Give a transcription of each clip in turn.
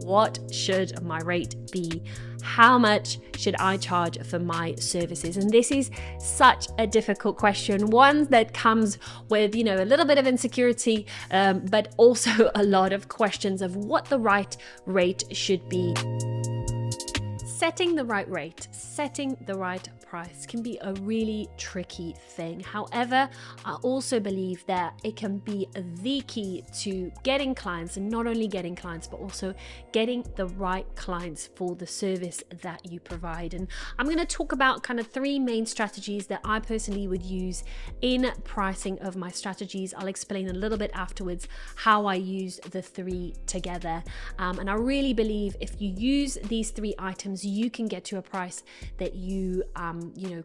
what should my rate be? How much should I charge for my services? And this is such a difficult question, one that comes with, a little bit of insecurity, but also a lot of questions of what the right rate should be. Setting the right rate, setting the right price can be a really tricky thing. However, I also believe that it can be the key to getting clients, and not only getting clients, but also getting the right clients for the service that you provide. And I'm going to talk about kind of three main strategies that I personally would use in pricing of my strategies. I'll explain a little bit afterwards how I use the three together. And I really believe if you use these three items, you can get to a price that you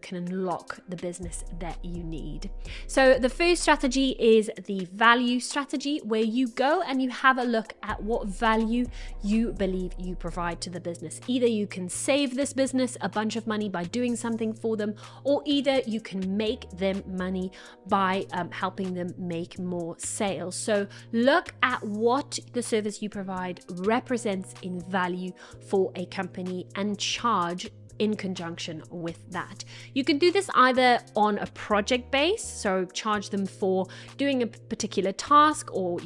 can unlock the business that you need. So the first strategy is the value strategy, where you go and you have a look at what value you believe you provide to the business. Either you can save this business a bunch of money by doing something for them, or either you can make them money by helping them make more sales. So look at what the service you provide represents in value for a company and charge in conjunction with that. You can do this either on a project base, so charge them for doing a particular task or,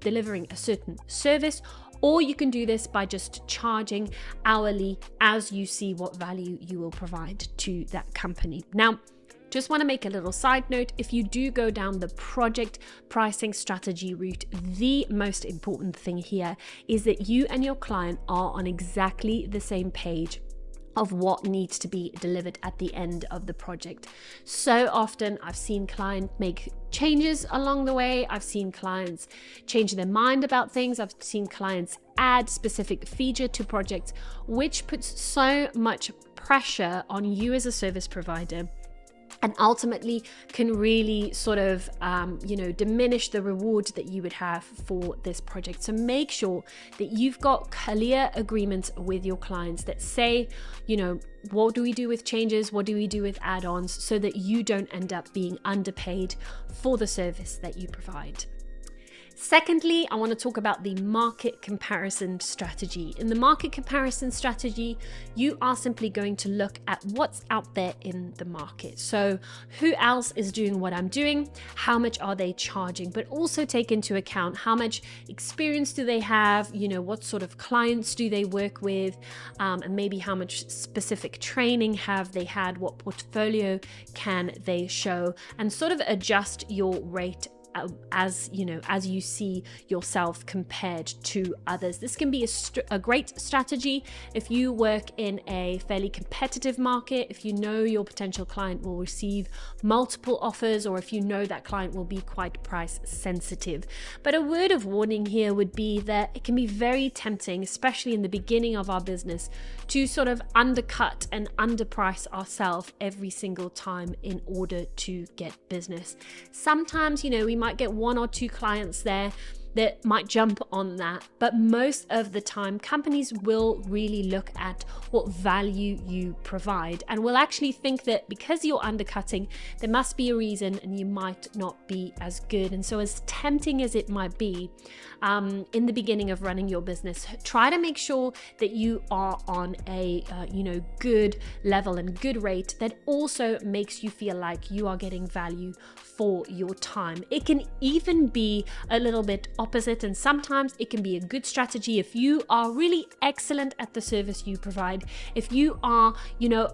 delivering a certain service, or you can do this by just charging hourly as you see what value you will provide to that company. Now, just want to make a little side note. If you do go down the project pricing strategy route, the most important thing here is that you and your client are on exactly the same page of what needs to be delivered at the end of the project. So often I've seen clients make changes along the way. I've seen clients change their mind about things. I've seen clients add specific feature to projects, which puts so much pressure on you as a service provider, and ultimately can really sort of, diminish the reward that you would have for this project. So make sure that you've got clear agreements with your clients that say, what do we do with changes? What do we do with add-ons? So that you don't end up being underpaid for the service that you provide. Secondly, I want to talk about the market comparison strategy. In the market comparison strategy, you are simply going to look at what's out there in the market. So who else is doing what I'm doing? How much are they charging? But also take into account how much experience do they have? What sort of clients do they work with? And maybe how much specific training have they had? What portfolio can they show? And sort of adjust your rate as you see yourself compared to others. This can be a great strategy if you work in a fairly competitive market, if you know your potential client will receive multiple offers, or if you know that client will be quite price sensitive. But a word of warning here would be that it can be very tempting, especially in the beginning of our business, to sort of undercut and underprice ourselves every single time in order to get business. Sometimes, we might get one or two clients there that might jump on that, but most of the time companies will really look at what value you provide and will actually think that because you're undercutting, there must be a reason and you might not be as good. And so as tempting as it might be in the beginning of running your business, try to make sure that you are on a good level and good rate that also makes you feel like you are getting value for your time. It can even be a little bit opposite, and sometimes it can be a good strategy if you are really excellent at the service you provide, if you are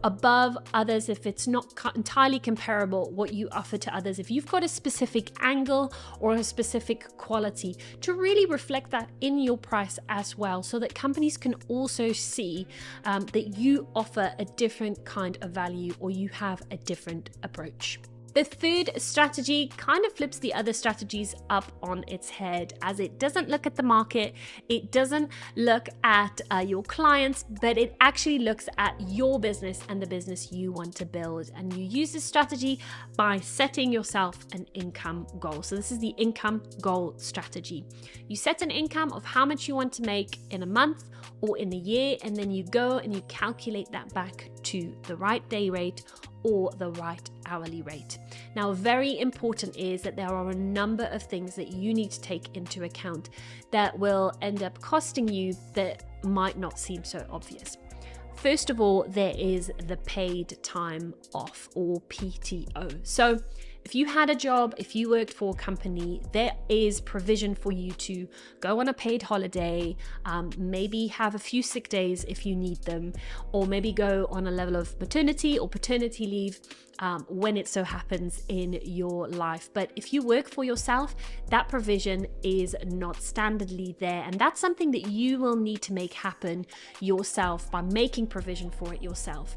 above others, if it's not entirely comparable what you offer to others, if you've got a specific angle or a specific quality, to really reflect that in your price as well, so that companies can also see that you offer a different kind of value or you have a different approach. The third strategy kind of flips the other strategies up on its head, as it doesn't look at the market, it doesn't look at your clients, but it actually looks at your business and the business you want to build. And you use this strategy by setting yourself an income goal. So this is the income goal strategy. You set an income of how much you want to make in a month or in a year, and then you go and you calculate that back to the right day rate or the right hourly rate. Now, very important is that there are a number of things that you need to take into account that will end up costing you that might not seem so obvious. First of all, there is the paid time off, or PTO. So if you had a job, if you worked for a company, there is provision for you to go on a paid holiday, maybe have a few sick days if you need them, or maybe go on a level of maternity or paternity leave when it so happens in your life. But if you work for yourself, that provision is not standardly there. And that's something that you will need to make happen yourself by making provision for it yourself.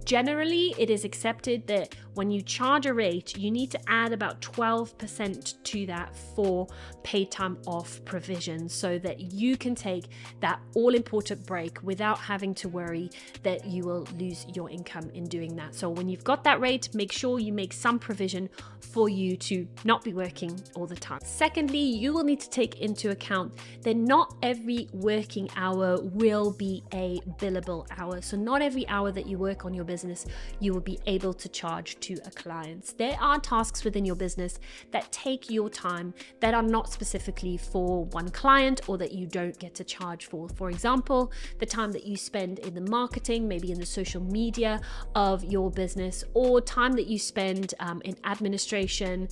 Generally, it is accepted that when you charge a rate, you need to add about 12% to that for paid time off provision so that you can take that all-important break without having to worry that you will lose your income in doing that. So when you've got that rate, make sure you make some provision for you to not be working all the time. Secondly, you will need to take into account that not every working hour will be a billable hour. So not every hour that you work on your business, you will be able to charge to a client. There are tasks within your business that take your time that are not specifically for one client or that you don't get to charge for. For example, the time that you spend in the marketing, maybe in the social media of your business, or time that you spend in administration,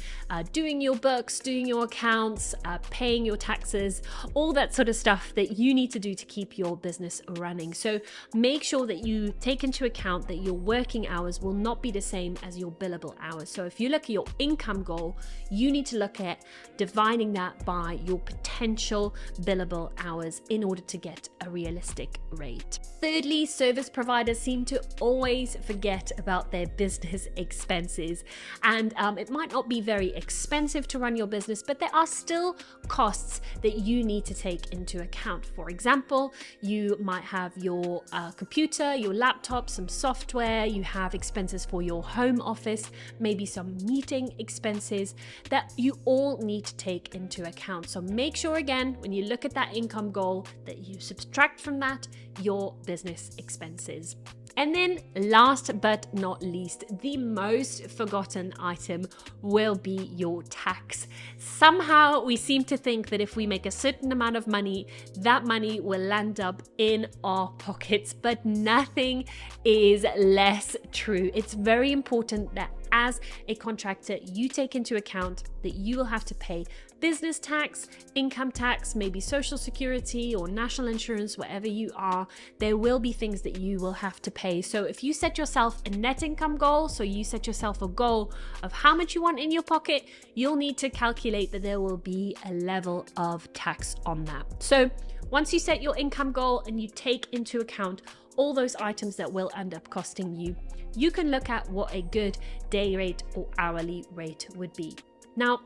doing your books, doing your accounts, paying your taxes, all that sort of stuff that you need to do to keep your business running. So make sure that you take into account that your working hours will not be the same as your billable hours. So if you look at your income goal, you need to look at dividing that by your potential billable hours in order to get a realistic rate. Thirdly, service providers seem to always forget about their business expenses. And it might not be very expensive to run your business, but there are still costs that you need to take into account. For example, you might have your computer, your laptop, some software, you have expenses for your home office, maybe some meeting expenses that you all need to take into account. So make sure, again, when you look at that income goal, that you subtract from that your business expenses. And then last but not least, the most forgotten item will be your tax. Somehow we seem to think that if we make a certain amount of money, that money will land up in our pockets, but nothing is less true. It's very important that as a contractor, you take into account that you will have to pay business tax, income tax, maybe social security or national insurance, wherever you are. There will be things that you will have to pay. So if you set yourself a net income goal, so you set yourself a goal of how much you want in your pocket, you'll need to calculate that there will be a level of tax on that. So once you set your income goal and you take into account all those items that will end up costing you, you can look at what a good day rate or hourly rate would be. Now,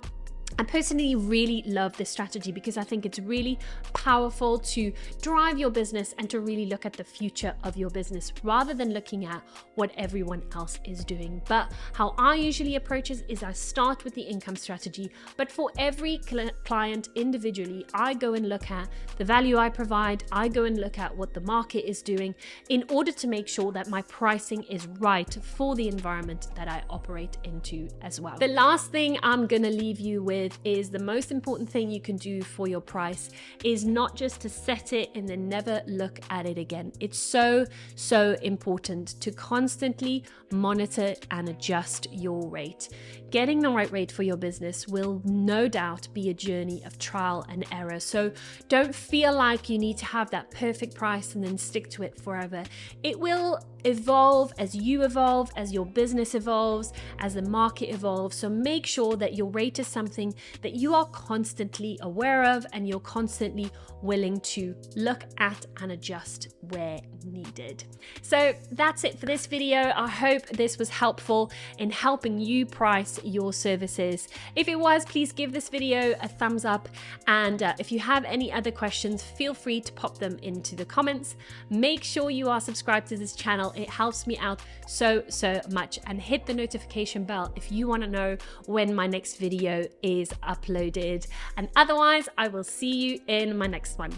I personally really love this strategy because I think it's really powerful to drive your business and to really look at the future of your business rather than looking at what everyone else is doing. But how I usually approach it is I start with the income strategy, but for every client individually, I go and look at the value I provide. I go and look at what the market is doing in order to make sure that my pricing is right for the environment that I operate into as well. The last thing I'm going to leave you with is the most important thing you can do for your price is not just to set it and then never look at it again. It's so important to constantly monitor and adjust your rate. Getting the right rate for your business will no doubt be a journey of trial and error. So don't feel like you need to have that perfect price and then stick to it forever. It will evolve as you evolve, as your business evolves, as the market evolves. So make sure that your rate is something that you are constantly aware of and you're constantly willing to look at and adjust where needed. So that's it for this video. I hope this was helpful in helping you price your services. If it was, please give this video a thumbs up. And if you have any other questions, feel free to pop them into the comments. Make sure you are subscribed to this channel. It helps me out so much, and hit the notification bell if you want to know when my next video is uploaded. And otherwise, I will see you in my next one.